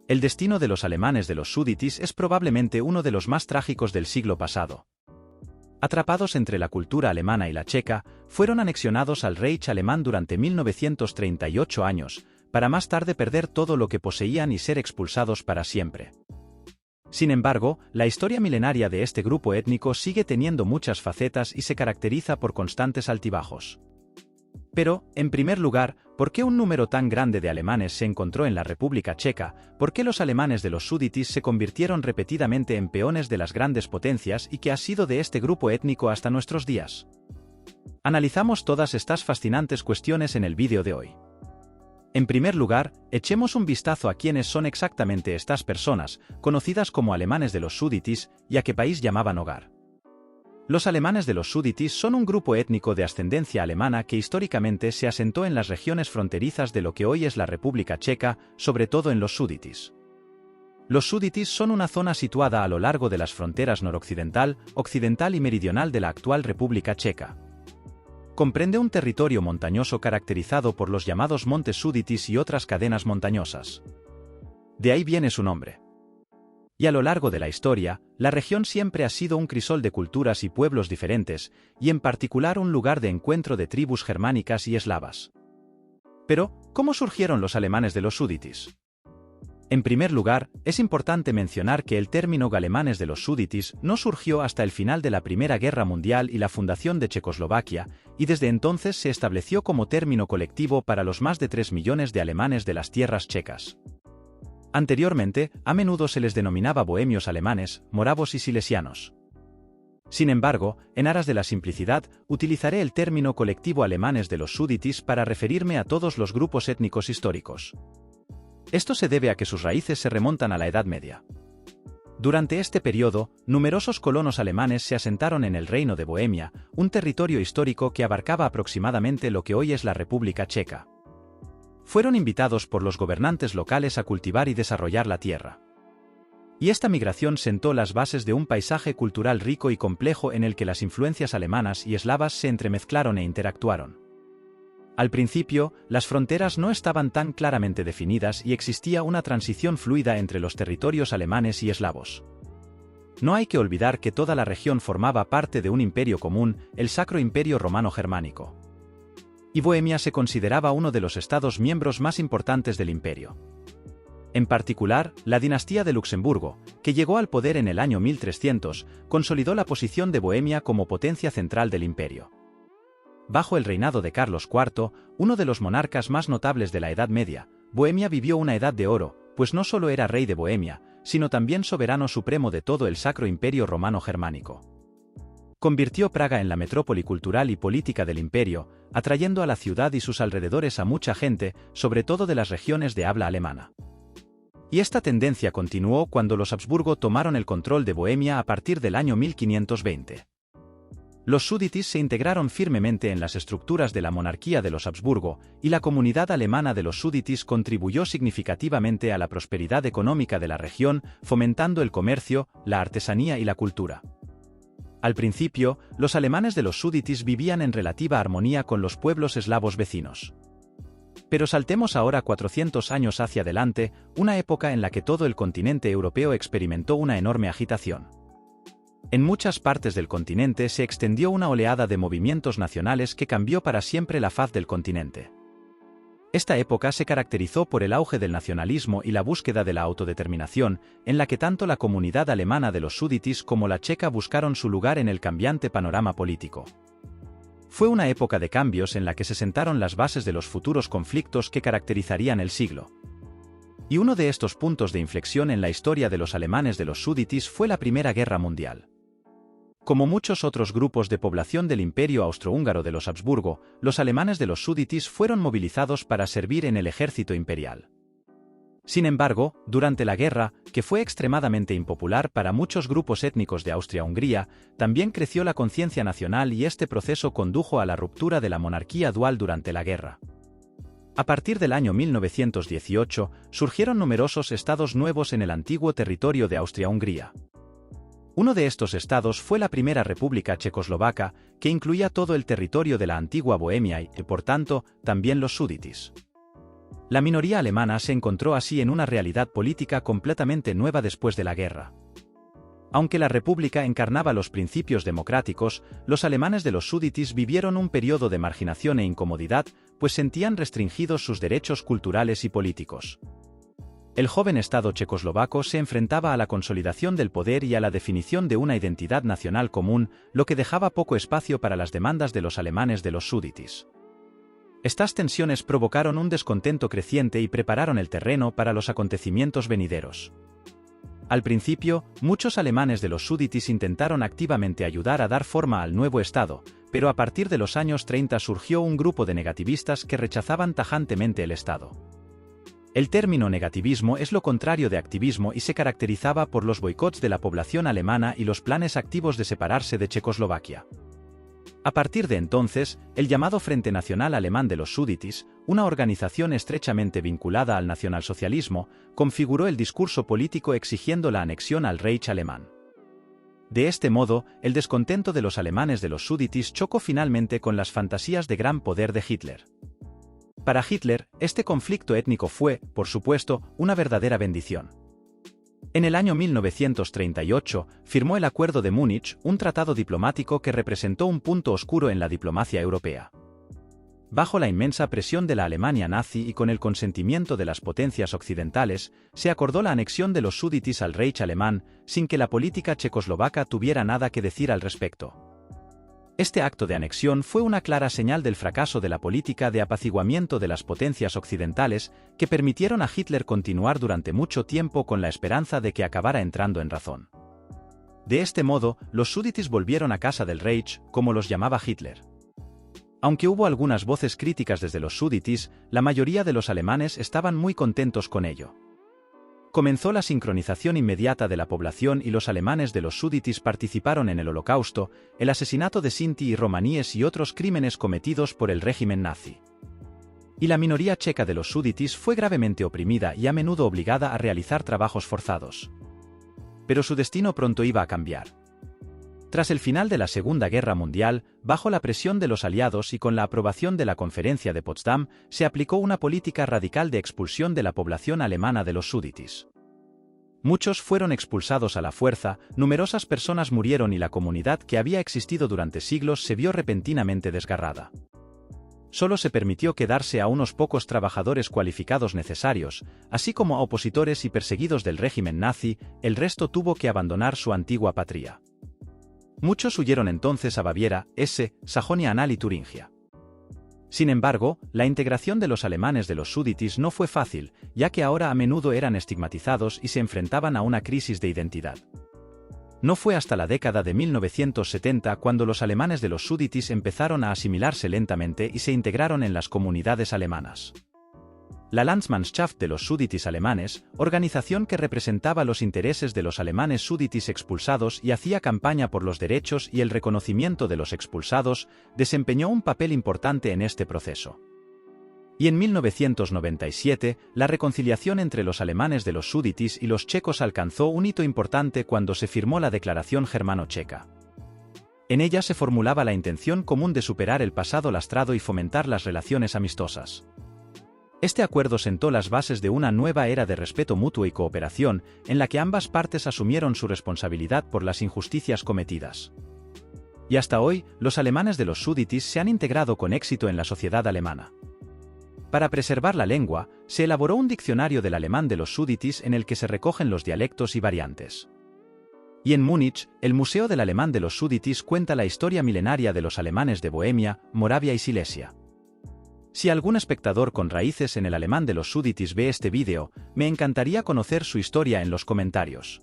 El destino de los alemanes de los Súditis es probablemente uno de los más trágicos del siglo pasado. Atrapados entre la cultura alemana y la checa, fueron anexionados al Reich alemán durante 1938 años, para más tarde perder todo lo que poseían y ser expulsados para siempre. Sin embargo, la historia milenaria de este grupo étnico sigue teniendo muchas facetas y se caracteriza por constantes altibajos. Pero, en primer lugar, ¿por qué un número tan grande de alemanes se encontró en la República Checa? ¿Por qué los alemanes de los Súditis se convirtieron repetidamente en peones de las grandes potencias y qué ha sido de este grupo étnico hasta nuestros días? Analizamos todas estas fascinantes cuestiones en el vídeo de hoy. En primer lugar, echemos un vistazo a quiénes son exactamente estas personas, conocidas como alemanes de los Súditis, y a qué país llamaban hogar. Los alemanes de los Súditis son un grupo étnico de ascendencia alemana que históricamente se asentó en las regiones fronterizas de lo que hoy es la República Checa, sobre todo en los Súditis. Los Súditis son una zona situada a lo largo de las fronteras noroccidental, occidental y meridional de la actual República Checa. Comprende un territorio montañoso caracterizado por los llamados Montes Súditis y otras cadenas montañosas. De ahí viene su nombre. Y a lo largo de la historia, la región siempre ha sido un crisol de culturas y pueblos diferentes, y en particular un lugar de encuentro de tribus germánicas y eslavas. Pero, ¿cómo surgieron los alemanes de los Súditis? En primer lugar, es importante mencionar que el término alemanes de los Súditis no surgió hasta el final de la Primera Guerra Mundial y la fundación de Checoslovaquia, y desde entonces se estableció como término colectivo para los más de 3 millones de alemanes de las tierras checas. Anteriormente, a menudo se les denominaba bohemios alemanes, moravos y silesianos. Sin embargo, en aras de la simplicidad, utilizaré el término colectivo alemanes de los Súditis para referirme a todos los grupos étnicos históricos. Esto se debe a que sus raíces se remontan a la Edad Media. Durante este periodo, numerosos colonos alemanes se asentaron en el Reino de Bohemia, un territorio histórico que abarcaba aproximadamente lo que hoy es la República Checa. Fueron invitados por los gobernantes locales a cultivar y desarrollar la tierra. Y esta migración sentó las bases de un paisaje cultural rico y complejo en el que las influencias alemanas y eslavas se entremezclaron e interactuaron. Al principio, las fronteras no estaban tan claramente definidas y existía una transición fluida entre los territorios alemanes y eslavos. No hay que olvidar que toda la región formaba parte de un imperio común, el Sacro Imperio Romano Germánico. Y Bohemia se consideraba uno de los estados miembros más importantes del imperio. En particular, la dinastía de Luxemburgo, que llegó al poder en el año 1300, consolidó la posición de Bohemia como potencia central del imperio. Bajo el reinado de Carlos IV, uno de los monarcas más notables de la Edad Media, Bohemia vivió una edad de oro, pues no solo era rey de Bohemia, sino también soberano supremo de todo el Sacro Imperio Romano Germánico. Convirtió Praga en la metrópoli cultural y política del imperio, atrayendo a la ciudad y sus alrededores a mucha gente, sobre todo de las regiones de habla alemana. Y esta tendencia continuó cuando los Habsburgo tomaron el control de Bohemia a partir del año 1520. Los Súditis se integraron firmemente en las estructuras de la monarquía de los Habsburgo, y la comunidad alemana de los Súditis contribuyó significativamente a la prosperidad económica de la región, fomentando el comercio, la artesanía y la cultura. Al principio, los alemanes de los Súditis vivían en relativa armonía con los pueblos eslavos vecinos. Pero saltemos ahora 400 años hacia adelante, una época en la que todo el continente europeo experimentó una enorme agitación. En muchas partes del continente se extendió una oleada de movimientos nacionales que cambió para siempre la faz del continente. Esta época se caracterizó por el auge del nacionalismo y la búsqueda de la autodeterminación, en la que tanto la comunidad alemana de los Súditis como la checa buscaron su lugar en el cambiante panorama político. Fue una época de cambios en la que se sentaron las bases de los futuros conflictos que caracterizarían el siglo. Y uno de estos puntos de inflexión en la historia de los alemanes de los Súditis fue la Primera Guerra Mundial. Como muchos otros grupos de población del Imperio Austrohúngaro de los Habsburgo, los alemanes de los Súditis fueron movilizados para servir en el ejército imperial. Sin embargo, durante la guerra, que fue extremadamente impopular para muchos grupos étnicos de Austria-Hungría, también creció la conciencia nacional y este proceso condujo a la ruptura de la monarquía dual durante la guerra. A partir del año 1918, surgieron numerosos estados nuevos en el antiguo territorio de Austria-Hungría. Uno de estos estados fue la Primera República Checoslovaca, que incluía todo el territorio de la antigua Bohemia y, por tanto, también los Súditis. La minoría alemana se encontró así en una realidad política completamente nueva después de la guerra. Aunque la República encarnaba los principios democráticos, los alemanes de los Súditis vivieron un periodo de marginación e incomodidad, pues sentían restringidos sus derechos culturales y políticos. El joven Estado checoslovaco se enfrentaba a la consolidación del poder y a la definición de una identidad nacional común, lo que dejaba poco espacio para las demandas de los alemanes de los Súditis. Estas tensiones provocaron un descontento creciente y prepararon el terreno para los acontecimientos venideros. Al principio, muchos alemanes de los Súditis intentaron activamente ayudar a dar forma al nuevo Estado, pero a partir de los años 30 surgió un grupo de negativistas que rechazaban tajantemente el Estado. El término negativismo es lo contrario de activismo y se caracterizaba por los boicots de la población alemana y los planes activos de separarse de Checoslovaquia. A partir de entonces, el llamado Frente Nacional Alemán de los Súditis, una organización estrechamente vinculada al nacionalsocialismo, configuró el discurso político exigiendo la anexión al Reich alemán. De este modo, el descontento de los alemanes de los Súditis chocó finalmente con las fantasías de gran poder de Hitler. Para Hitler, este conflicto étnico fue, por supuesto, una verdadera bendición. En el año 1938, firmó el Acuerdo de Múnich, un tratado diplomático que representó un punto oscuro en la diplomacia europea. Bajo la inmensa presión de la Alemania nazi y con el consentimiento de las potencias occidentales, se acordó la anexión de los Súditis al Reich alemán, sin que la política checoslovaca tuviera nada que decir al respecto. Este acto de anexión fue una clara señal del fracaso de la política de apaciguamiento de las potencias occidentales que permitieron a Hitler continuar durante mucho tiempo con la esperanza de que acabara entrando en razón. De este modo, los Súditis volvieron a casa del Reich, como los llamaba Hitler. Aunque hubo algunas voces críticas desde los Súditis, la mayoría de los alemanes estaban muy contentos con ello. Comenzó la sincronización inmediata de la población y los alemanes de los Súditis participaron en el Holocausto, el asesinato de Sinti y romaníes y otros crímenes cometidos por el régimen nazi. Y la minoría checa de los Súditis fue gravemente oprimida y a menudo obligada a realizar trabajos forzados. Pero su destino pronto iba a cambiar. Tras el final de la Segunda Guerra Mundial, bajo la presión de los aliados y con la aprobación de la Conferencia de Potsdam, se aplicó una política radical de expulsión de la población alemana de los Súditis. Muchos fueron expulsados a la fuerza, numerosas personas murieron y la comunidad que había existido durante siglos se vio repentinamente desgarrada. Solo se permitió quedarse a unos pocos trabajadores cualificados necesarios, así como a opositores y perseguidos del régimen nazi, el resto tuvo que abandonar su antigua patria. Muchos huyeron entonces a Baviera, Hesse, Sajonia-Anhalt y Turingia. Sin embargo, la integración de los alemanes de los Súditis no fue fácil, ya que ahora a menudo eran estigmatizados y se enfrentaban a una crisis de identidad. No fue hasta la década de 1970 cuando los alemanes de los Súditis empezaron a asimilarse lentamente y se integraron en las comunidades alemanas. La Landsmannschaft de los Súditis alemanes, organización que representaba los intereses de los alemanes Súditis expulsados y hacía campaña por los derechos y el reconocimiento de los expulsados, desempeñó un papel importante en este proceso. Y en 1997, la reconciliación entre los alemanes de los Súditis y los checos alcanzó un hito importante cuando se firmó la Declaración Germano-Checa. En ella se formulaba la intención común de superar el pasado lastrado y fomentar las relaciones amistosas. Este acuerdo sentó las bases de una nueva era de respeto mutuo y cooperación, en la que ambas partes asumieron su responsabilidad por las injusticias cometidas. Y hasta hoy, los alemanes de los Súditis se han integrado con éxito en la sociedad alemana. Para preservar la lengua, se elaboró un diccionario del alemán de los Súditis en el que se recogen los dialectos y variantes. Y en Múnich, el Museo del Alemán de los Súditis cuenta la historia milenaria de los alemanes de Bohemia, Moravia y Silesia. Si algún espectador con raíces en el alemán de los Súditis ve este vídeo, me encantaría conocer su historia en los comentarios.